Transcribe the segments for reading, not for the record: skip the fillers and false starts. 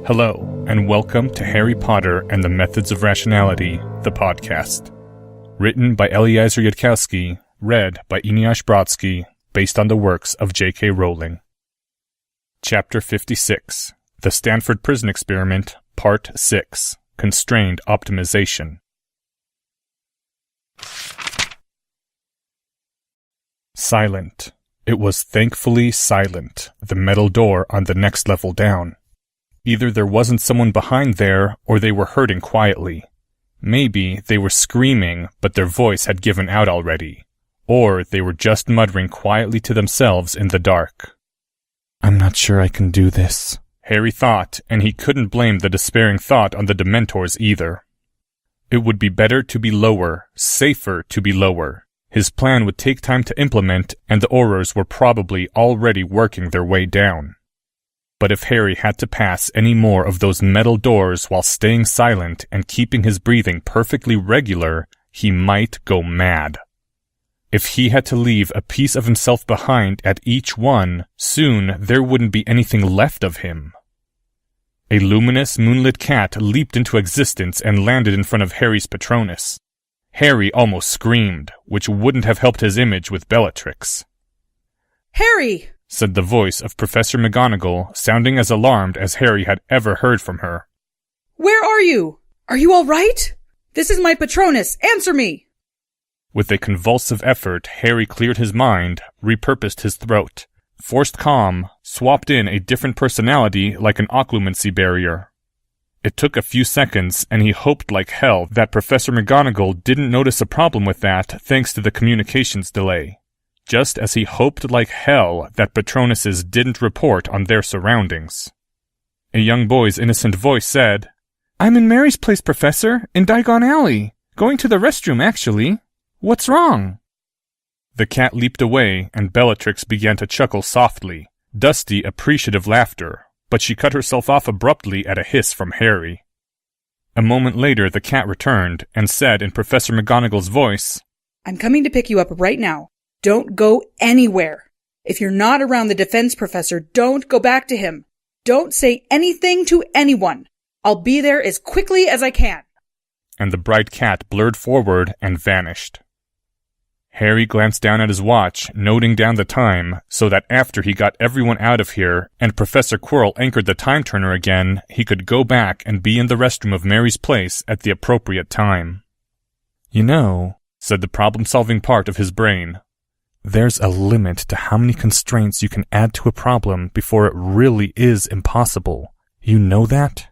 Hello, and welcome to Harry Potter and the Methods of Rationality, the podcast. Written by Eliezer Yudkowsky, read by Eneasz Brodsky, based on the works of J.K. Rowling. Chapter 56, The Stanford Prison Experiment, Part 6, Constrained Optimization. Silent. It was thankfully silent, the metal door on the next level down. Either there wasn't someone behind there, or they were hurting quietly. Maybe they were screaming, but their voice had given out already. Or they were just muttering quietly to themselves in the dark. "I'm not sure I can do this," Harry thought, and he couldn't blame the despairing thought on the dementors either. It would be better to be lower, safer to be lower. His plan would take time to implement, and the Aurors were probably already working their way down. But if Harry had to pass any more of those metal doors while staying silent and keeping his breathing perfectly regular, he might go mad. If he had to leave a piece of himself behind at each one, soon there wouldn't be anything left of him. A luminous, moonlit cat leaped into existence and landed in front of Harry's Patronus. Harry almost screamed, which wouldn't have helped his image with Bellatrix. "Harry!" said the voice of Professor McGonagall, sounding as alarmed as Harry had ever heard from her. "Where are you? Are you all right? This is my Patronus. Answer me!" With a convulsive effort, Harry cleared his mind, repurposed his throat, forced calm, swapped in a different personality like an occlumency barrier. It took a few seconds, and he hoped like hell that Professor McGonagall didn't notice a problem with that thanks to the communications delay. Just as he hoped like hell that Patronuses didn't report on their surroundings. A young boy's innocent voice said, "I'm in Mary's place, Professor, in Diagon Alley. Going to the restroom, actually. What's wrong?" The cat leaped away, and Bellatrix began to chuckle softly, dusty, appreciative laughter, but she cut herself off abruptly at a hiss from Harry. A moment later, the cat returned, and said in Professor McGonagall's voice, "I'm coming to pick you up right now. Don't go anywhere. If you're not around the defense professor, don't go back to him. Don't say anything to anyone. I'll be there as quickly as I can." And the bright cat blurred forward and vanished. Harry glanced down at his watch, noting down the time, so that after he got everyone out of here and Professor Quirrell anchored the time turner again, he could go back and be in the restroom of Mary's place at the appropriate time. "You know," said the problem-solving part of his brain, "there's a limit to how many constraints you can add to a problem before it really is impossible. You know that?"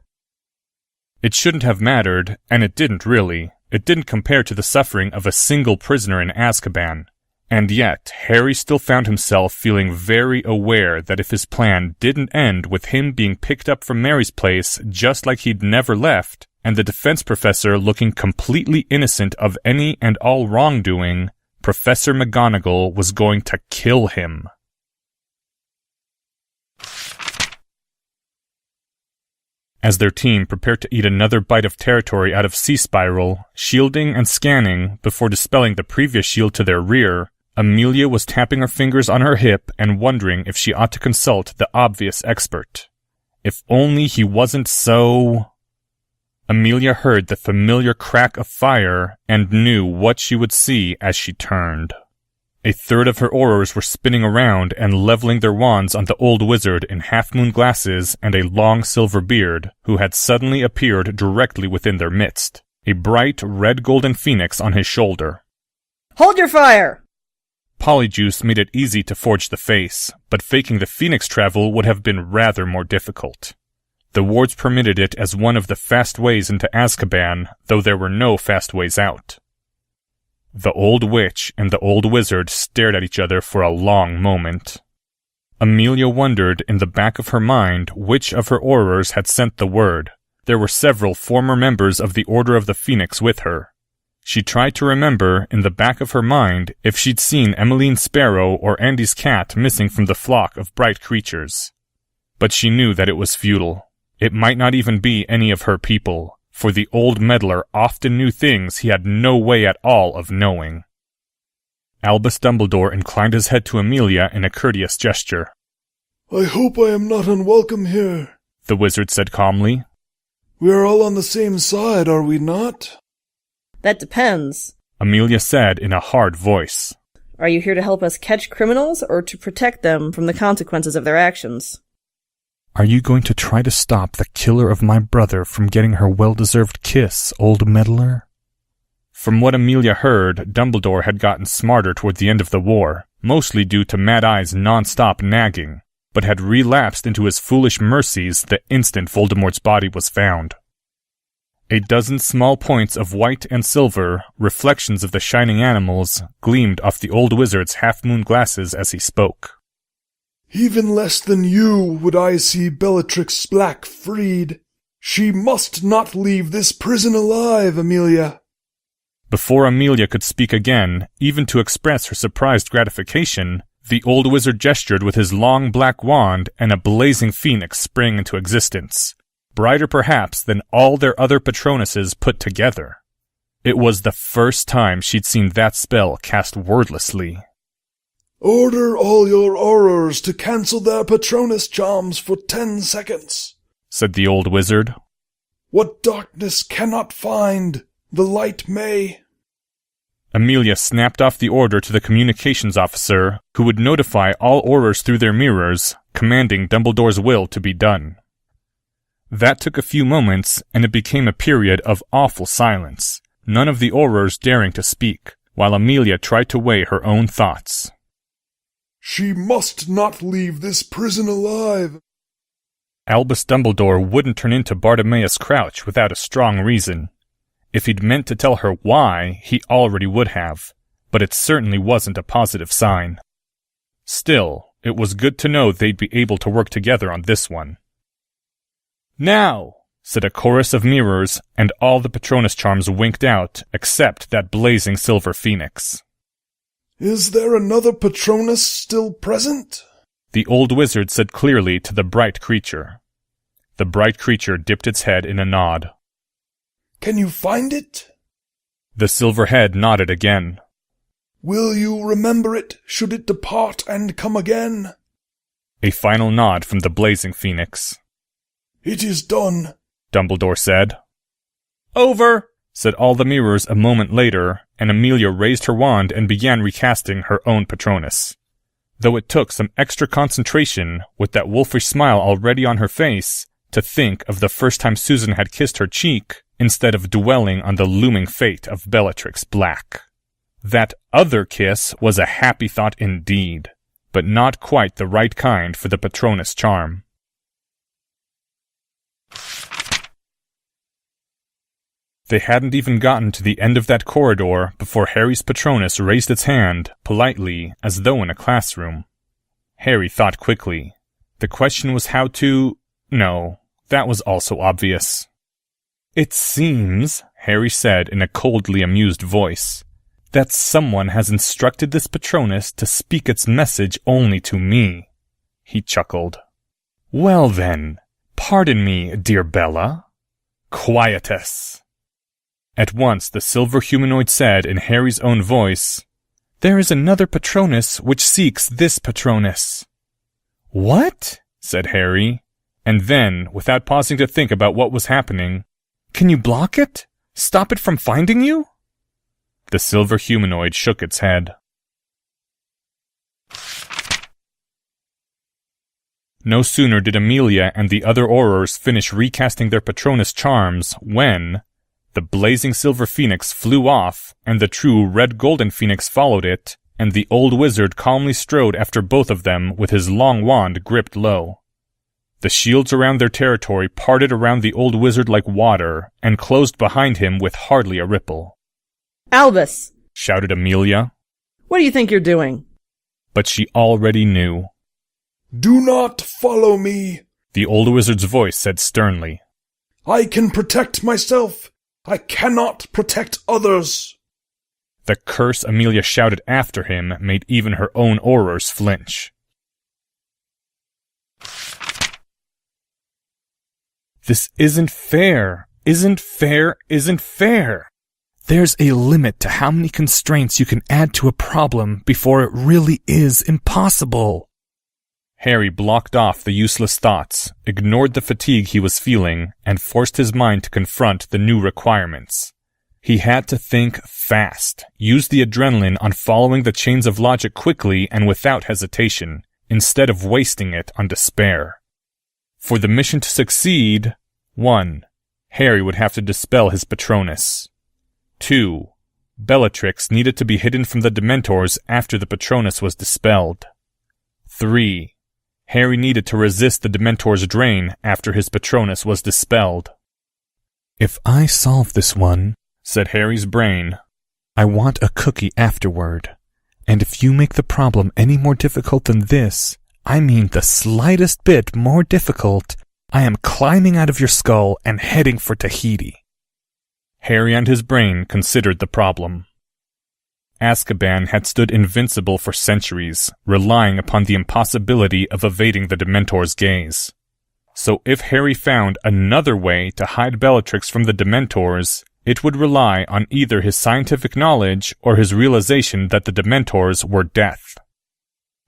It shouldn't have mattered, and it didn't really. It didn't compare to the suffering of a single prisoner in Azkaban. And yet, Harry still found himself feeling very aware that if his plan didn't end with him being picked up from Mary's place just like he'd never left, and the defense professor looking completely innocent of any and all wrongdoing, Professor McGonagall was going to kill him. As their team prepared to eat another bite of territory out of Sea Spiral, shielding and scanning before dispelling the previous shield to their rear, Amelia was tapping her fingers on her hip and wondering if she ought to consult the obvious expert. If only he wasn't so... Amelia heard the familiar crack of fire and knew what she would see as she turned. A third of her Aurors were spinning around and leveling their wands on the old wizard in half-moon glasses and a long silver beard, who had suddenly appeared directly within their midst, a bright red-golden phoenix on his shoulder. "Hold your fire!" Polyjuice made it easy to forge the face, but faking the phoenix travel would have been rather more difficult. The wards permitted it as one of the fast ways into Azkaban, though there were no fast ways out. The old witch and the old wizard stared at each other for a long moment. Amelia wondered in the back of her mind which of her Aurors had sent the word. There were several former members of the Order of the Phoenix with her. She tried to remember in the back of her mind if she'd seen Emmeline's sparrow or Andy's cat missing from the flock of bright creatures. But she knew that it was futile. It might not even be any of her people, for the old meddler often knew things he had no way at all of knowing. Albus Dumbledore inclined his head to Amelia in a courteous gesture. "I hope I am not unwelcome here," the wizard said calmly. We're all on the same side, are we not? That depends, Amelia said in a hard voice. Are you here to help us catch criminals or to protect them from the consequences of their actions? Are you going to try to stop the killer of my brother from getting her well-deserved kiss, old meddler? From what Amelia heard, Dumbledore had gotten smarter toward the end of the war, mostly due to Mad Eye's non-stop nagging, but had relapsed into his foolish mercies the instant Voldemort's body was found. A dozen small points of white and silver, reflections of the shining animals, gleamed off the old wizard's half-moon glasses as he spoke. Even less than you would I see Bellatrix Black freed. She must not leave this prison alive, Amelia. Before Amelia could speak again, even to express her surprised gratification, the old wizard gestured with his long black wand and a blazing phoenix sprang into existence, brighter perhaps than all their other Patronuses put together. It was the first time she'd seen that spell cast wordlessly. Order all your aurors to cancel their Patronus charms for 10 seconds, said the old wizard. What darkness cannot find, the light may. Amelia snapped off the order to the communications officer, who would notify all aurors through their mirrors, commanding Dumbledore's will to be done. That took a few moments, and it became a period of awful silence, none of the aurors daring to speak, while Amelia tried to weigh her own thoughts. She must not leave this prison alive. Albus Dumbledore wouldn't turn into Bartimaeus Crouch without a strong reason. If he'd meant to tell her why, he already would have, but it certainly wasn't a positive sign. Still, it was good to know they'd be able to work together on this one. Now, said a chorus of mirrors, and all the Patronus charms winked out, except that blazing silver phoenix. Is there another Patronus still present? The old wizard said clearly to the bright creature. The bright creature dipped its head in a nod. Can you find it? The silver head nodded again. Will you remember it, should it depart and come again? A final nod from the blazing phoenix. It is done, Dumbledore said. Over, said all the mirrors a moment later, and Amelia raised her wand and began recasting her own Patronus. Though it took some extra concentration, with that wolfish smile already on her face, to think of the first time Susan had kissed her cheek, instead of dwelling on the looming fate of Bellatrix Black. That other kiss was a happy thought indeed, but not quite the right kind for the Patronus charm. They hadn't even gotten to the end of that corridor before Harry's Patronus raised its hand, politely, as though in a classroom. Harry thought quickly. The question was how to... No, that was also obvious. It seems, Harry said in a coldly amused voice, that someone has instructed this Patronus to speak its message only to me. He chuckled. Well then, pardon me, dear Bella. Quietus. At once the silver humanoid said in Harry's own voice, There is another Patronus which seeks this Patronus. What? Said Harry, and then, without pausing to think about what was happening, Can you block it? Stop it from finding you? The silver humanoid shook its head. No sooner did Amelia and the other aurors finish recasting their Patronus charms when the blazing silver phoenix flew off, and the true red-golden phoenix followed it, and the old wizard calmly strode after both of them with his long wand gripped low. The shields around their territory parted around the old wizard like water, and closed behind him with hardly a ripple. Albus! Shouted Amelia. What do you think you're doing? But she already knew. Do not follow me, the old wizard's voice said sternly. I can protect myself. I cannot protect others. The curse Amelia shouted after him made even her own aurors flinch. This isn't fair. Isn't fair. Isn't fair. There's a limit to how many constraints you can add to a problem before it really is impossible. Harry blocked off the useless thoughts, ignored the fatigue he was feeling, and forced his mind to confront the new requirements. He had to think fast, use the adrenaline on following the chains of logic quickly and without hesitation, instead of wasting it on despair. For the mission to succeed, 1. Harry would have to dispel his Patronus. 2. Bellatrix needed to be hidden from the Dementors after the Patronus was dispelled. 3. Harry needed to resist the Dementor's drain after his Patronus was dispelled. "If I solve this one," said Harry's brain, "I want a cookie afterward. And if you make the problem any more difficult than this, I mean the slightest bit more difficult, I am climbing out of your skull and heading for Tahiti." Harry and his brain considered the problem. Azkaban had stood invincible for centuries, relying upon the impossibility of evading the Dementor's gaze. So if Harry found another way to hide Bellatrix from the Dementors, it would rely on either his scientific knowledge or his realization that the Dementors were death.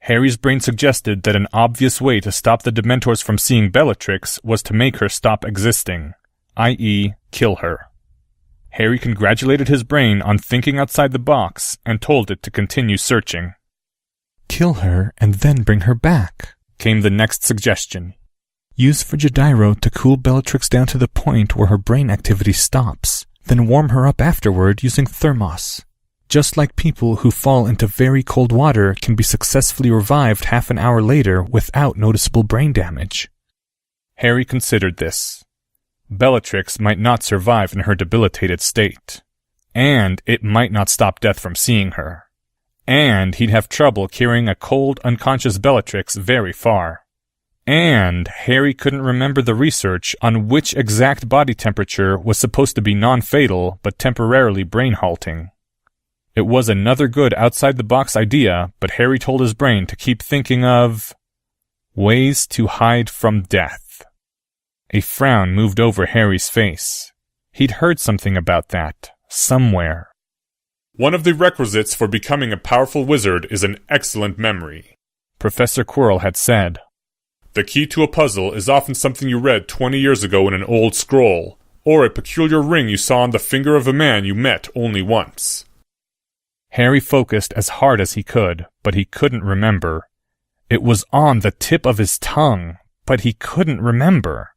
Harry's brain suggested that an obvious way to stop the Dementors from seeing Bellatrix was to make her stop existing, i.e., kill her. Harry congratulated his brain on thinking outside the box and told it to continue searching. "Kill her and then bring her back," came the next suggestion. "Use Frigidaire to cool Bellatrix down to the point where her brain activity stops, then warm her up afterward using thermos. Just like people who fall into very cold water can be successfully revived half an hour later without noticeable brain damage." Harry considered this. Bellatrix might not survive in her debilitated state. And it might not stop death from seeing her. And he'd have trouble carrying a cold, unconscious Bellatrix very far. And Harry couldn't remember the research on which exact body temperature was supposed to be non-fatal but temporarily brain-halting. It was another good outside-the-box idea, but Harry told his brain to keep thinking of ways to hide from death. A frown moved over Harry's face. He'd heard something about that, somewhere. "One of the requisites for becoming a powerful wizard is an excellent memory," Professor Quirrell had said. "The key to a puzzle is often something you read 20 years ago in an old scroll, or a peculiar ring you saw on the finger of a man you met only once." Harry focused as hard as he could, but he couldn't remember. It was on the tip of his tongue, but he couldn't remember.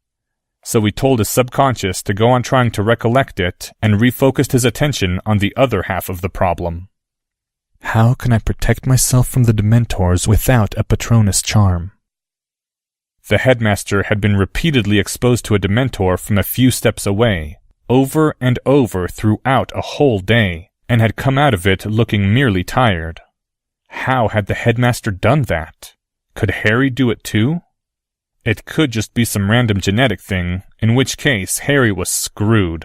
So he told his subconscious to go on trying to recollect it and refocused his attention on the other half of the problem. "How can I protect myself from the Dementors without a Patronus charm?" The headmaster had been repeatedly exposed to a Dementor from a few steps away, over and over throughout a whole day, and had come out of it looking merely tired. How had the headmaster done that? Could Harry do it too? It could just be some random genetic thing, in which case Harry was screwed.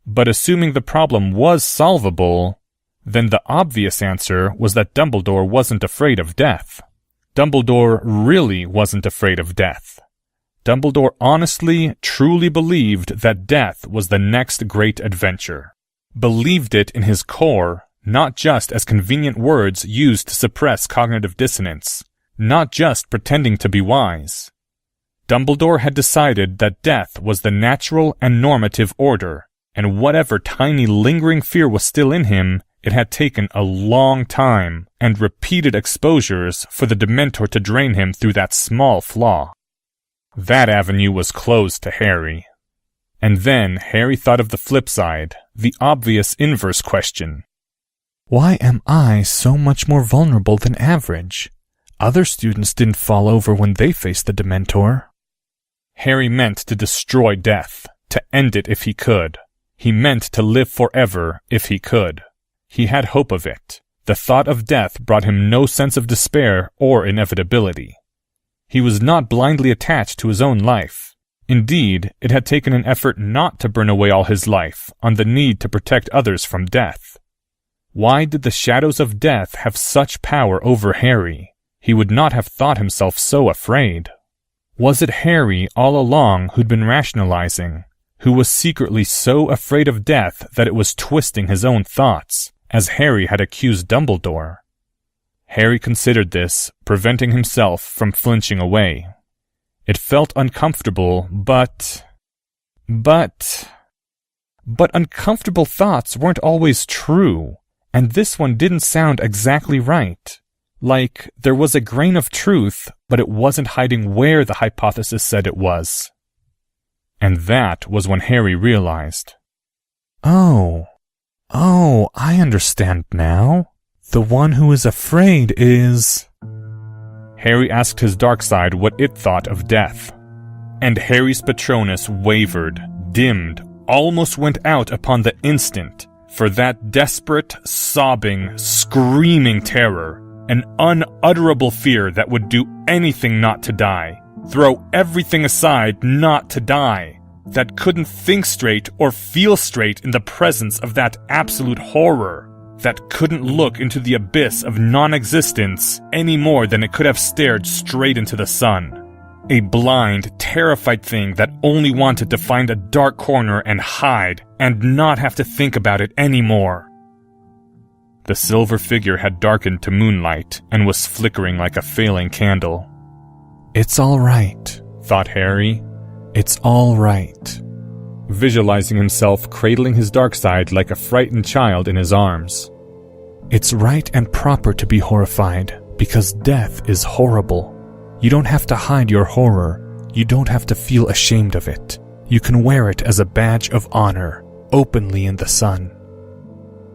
But assuming the problem was solvable, then the obvious answer was that Dumbledore wasn't afraid of death. Dumbledore really wasn't afraid of death. Dumbledore honestly, truly believed that death was the next great adventure. Believed it in his core, not just as convenient words used to suppress cognitive dissonance, not just pretending to be wise. Dumbledore had decided that death was the natural and normative order, and whatever tiny lingering fear was still in him, it had taken a long time and repeated exposures for the Dementor to drain him through that small flaw. That avenue was closed to Harry. And then Harry thought of the flip side, the obvious inverse question. Why am I so much more vulnerable than average? Other students didn't fall over when they faced the Dementor. Harry meant to destroy death, to end it if he could. He meant to live forever if he could. He had hope of it. The thought of death brought him no sense of despair or inevitability. He was not blindly attached to his own life. Indeed, it had taken an effort not to burn away all his life on the need to protect others from death. Why did the shadows of death have such power over Harry? He would not have thought himself so afraid. Was it Harry all along who'd been rationalizing, who was secretly so afraid of death that it was twisting his own thoughts, as Harry had accused Dumbledore? Harry considered this, preventing himself from flinching away. It felt uncomfortable, but uncomfortable thoughts weren't always true, and this one didn't sound exactly right. Like there was a grain of truth, but it wasn't hiding where the hypothesis said it was. And that was when Harry realized. Oh, I understand now. The one who is afraid is... Harry asked his dark side what it thought of death. And Harry's Patronus wavered, dimmed, almost went out upon the instant, for that desperate, sobbing, screaming terror, an unutterable fear that would do anything not to die, throw everything aside not to die, that couldn't think straight or feel straight in the presence of that absolute horror, that couldn't look into the abyss of non-existence any more than it could have stared straight into the sun. A blind, terrified thing that only wanted to find a dark corner and hide, and not have to think about it anymore. The silver figure had darkened to moonlight, and was flickering like a failing candle. It's all right, thought Harry. It's all right. Visualizing himself cradling his dark side like a frightened child in his arms. It's right and proper to be horrified, because death is horrible. You don't have to hide your horror. You don't have to feel ashamed of it. You can wear it as a badge of honor, openly in the sun.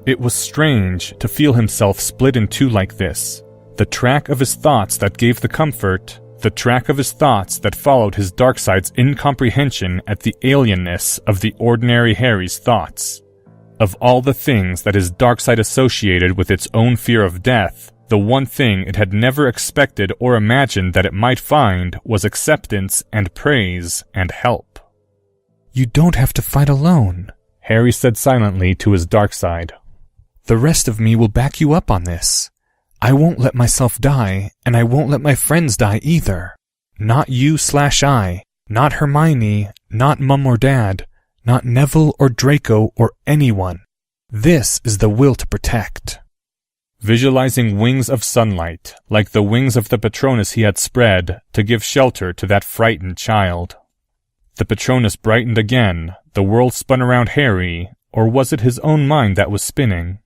It was strange to feel himself split in two like this. The track of his thoughts that gave the comfort, the track of his thoughts that followed his dark side's incomprehension at the alienness of the ordinary Harry's thoughts. Of all the things that his dark side associated with its own fear of death, the one thing it had never expected or imagined that it might find was acceptance and praise and help. You don't have to fight alone, Harry said silently to his dark side. The rest of me will back you up on this. I won't let myself die, and I won't let my friends die either. Not you/I, not Hermione, not Mum or Dad, not Neville or Draco or anyone. This is the will to protect. Visualizing wings of sunlight, like the wings of the Patronus he had spread to give shelter to that frightened child. The Patronus brightened again, the world spun around Harry, or was it his own mind that was spinning?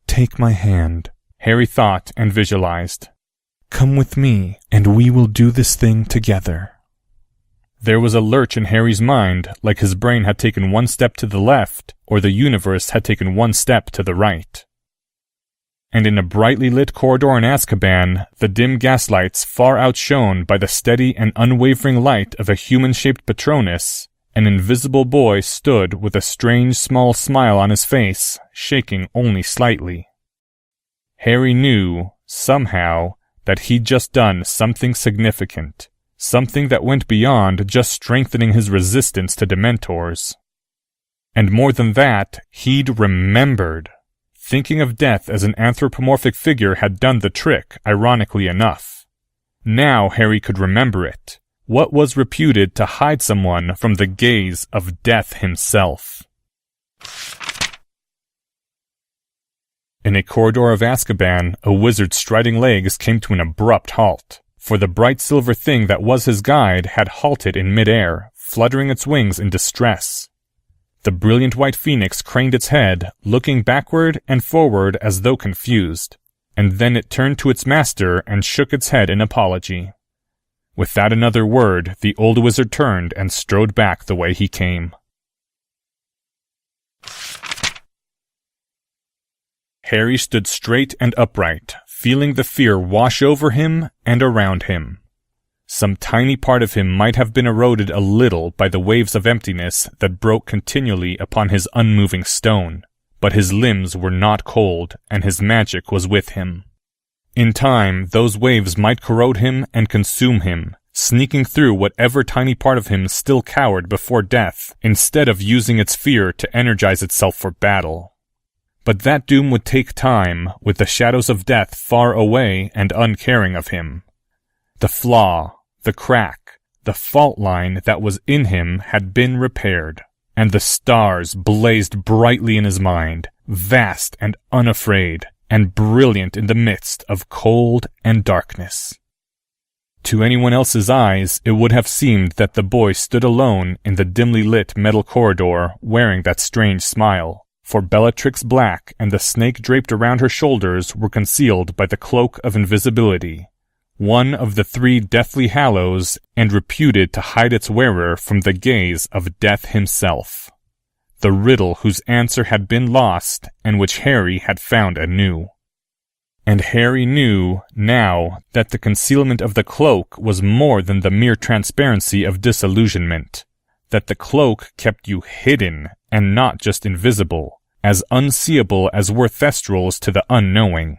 Take my hand, Harry thought and visualized. Come with me, and we will do this thing together. There was a lurch in Harry's mind, like his brain had taken one step to the left, or the universe had taken one step to the right. And in a brightly lit corridor in Azkaban, the dim gaslights far outshone by the steady and unwavering light of a human-shaped Patronus, an invisible boy stood with a strange small smile on his face, shaking only slightly. Harry knew, somehow, that he'd just done something significant, something that went beyond just strengthening his resistance to dementors. And more than that, he'd remembered. Thinking of death as an anthropomorphic figure had done the trick, ironically enough. Now Harry could remember it. What was reputed to hide someone from the gaze of death himself. In a corridor of Azkaban, a wizard's striding legs came to an abrupt halt, for the bright silver thing that was his guide had halted in midair, fluttering its wings in distress. The brilliant white phoenix craned its head, looking backward and forward as though confused, and then it turned to its master and shook its head in apology. Without another word, the old wizard turned and strode back the way he came. Harry stood straight and upright, feeling the fear wash over him and around him. Some tiny part of him might have been eroded a little by the waves of emptiness that broke continually upon his unmoving stone, but his limbs were not cold, and his magic was with him. In time, those waves might corrode him and consume him, sneaking through whatever tiny part of him still cowered before death, instead of using its fear to energize itself for battle. But that doom would take time, with the shadows of death far away and uncaring of him. The flaw, the crack, the fault line that was in him had been repaired, and the stars blazed brightly in his mind, vast and unafraid, and brilliant in the midst of cold and darkness. To anyone else's eyes, it would have seemed that the boy stood alone in the dimly lit metal corridor wearing that strange smile, for Bellatrix Black and the snake draped around her shoulders were concealed by the cloak of invisibility, one of the 3 deathly hallows and reputed to hide its wearer from the gaze of Death himself. The riddle whose answer had been lost and which Harry had found anew. And Harry knew, now, that the concealment of the cloak was more than the mere transparency of disillusionment, that the cloak kept you hidden and not just invisible, as unseeable as were thestrals to the unknowing.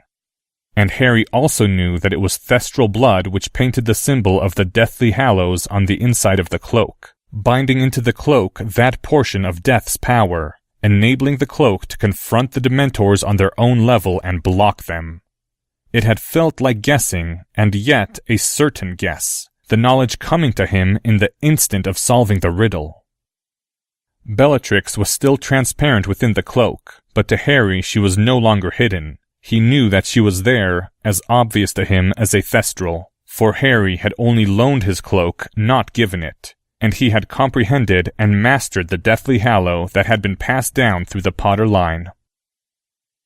And Harry also knew that it was thestral blood which painted the symbol of the Deathly Hallows on the inside of the cloak, binding into the cloak that portion of Death's power, enabling the cloak to confront the dementors on their own level and block them. It had felt like guessing, and yet a certain guess, the knowledge coming to him in the instant of solving the riddle. Bellatrix was still transparent within the cloak, but to Harry she was no longer hidden. He knew that she was there, as obvious to him as a thestral, for Harry had only loaned his cloak, not given it, and he had comprehended and mastered the Deathly Hallow that had been passed down through the Potter line.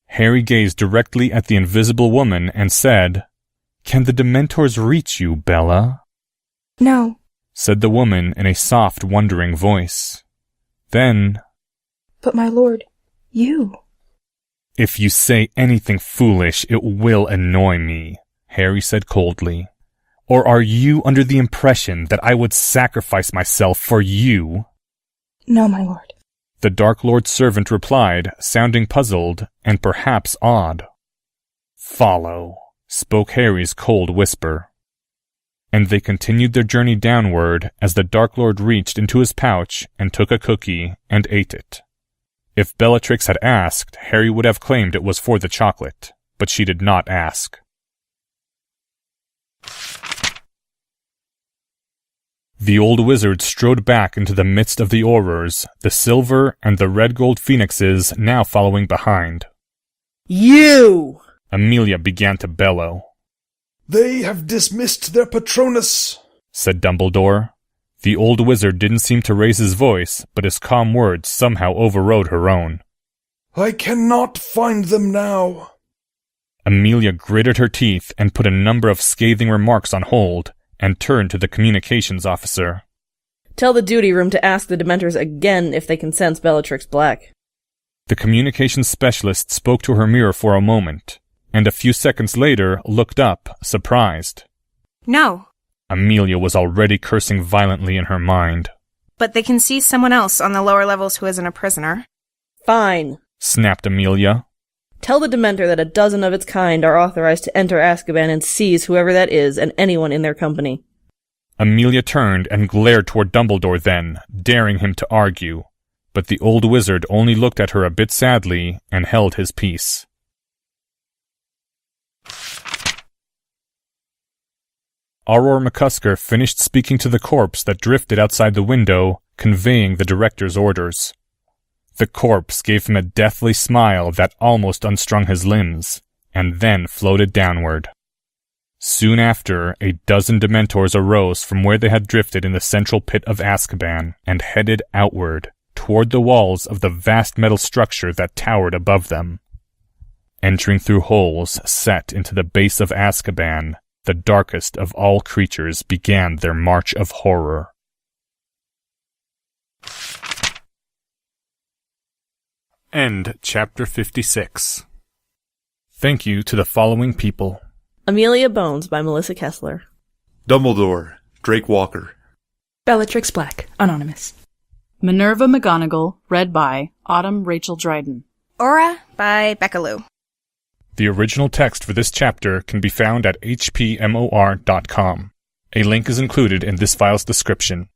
Harry gazed directly at the invisible woman and said, "Can the Dementors reach you, Bella?" "No," said the woman in a soft, wondering voice. Then, "But my lord, you." "If you say anything foolish, it will annoy me," Harry said coldly. "Or are you under the impression that I would sacrifice myself for you?" "No, my lord." The Dark Lord's servant replied, sounding puzzled and perhaps awed. "Follow," spoke Harry's cold whisper. And they continued their journey downward as the Dark Lord reached into his pouch and took a cookie and ate it. If Bellatrix had asked, Harry would have claimed it was for the chocolate, but she did not ask. The old wizard strode back into the midst of the Aurors, the silver and the red-gold phoenixes now following behind. "You!" Amelia began to bellow. "They have dismissed their Patronus," said Dumbledore. The old wizard didn't seem to raise his voice, but his calm words somehow overrode her own. "I cannot find them now." Amelia gritted her teeth and put a number of scathing remarks on hold, and turned to the communications officer. "Tell the duty room to ask the Dementors again if they can sense Bellatrix Black." The communications specialist spoke to her mirror for a moment, and a few seconds later looked up, surprised. "No, Amelia was already cursing violently in her mind. but they can see someone else on the lower levels who isn't a prisoner." "Fine," snapped Amelia. "Tell the Dementor that a dozen of its kind are authorized to enter Azkaban and seize whoever that is and anyone in their company." Amelia turned and glared toward Dumbledore then, daring him to argue, but the old wizard only looked at her a bit sadly and held his peace. Auror McCusker finished speaking to the corpse that drifted outside the window, conveying the director's orders. The corpse gave him a deathly smile that almost unstrung his limbs, and then floated downward. Soon after, a dozen Dementors arose from where they had drifted in the central pit of Azkaban, and headed outward, toward the walls of the vast metal structure that towered above them. Entering through holes set into the base of Azkaban, the darkest of all creatures began their march of horror. End chapter 56. Thank you to the following people. Amelia Bones by Melissa Kessler. Dumbledore, Drake Walker. Bellatrix Black, anonymous. Minerva McGonagall, read by Autumn Rachel Dryden. Aura by Becca Lou. The original text for this chapter can be found at hpmor.com. A link is included in this file's description.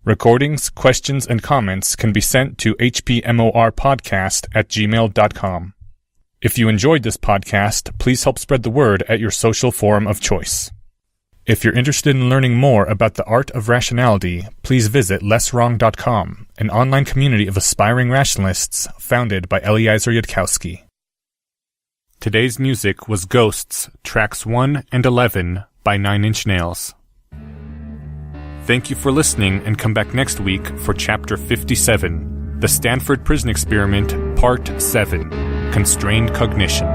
Recordings, questions, and comments can be sent to hpmorpodcast@gmail.com. If you enjoyed this podcast, please help spread the word at your social forum of choice. If you're interested in learning more about the art of rationality, please visit lesswrong.com, an online community of aspiring rationalists founded by Eliezer Yudkowsky. Today's music was Ghosts, Tracks 1 and 11 by 9 Inch Nails. Thank you for listening, and come back next week for Chapter 57, The Stanford Prison Experiment, Part 7, Constrained Cognition.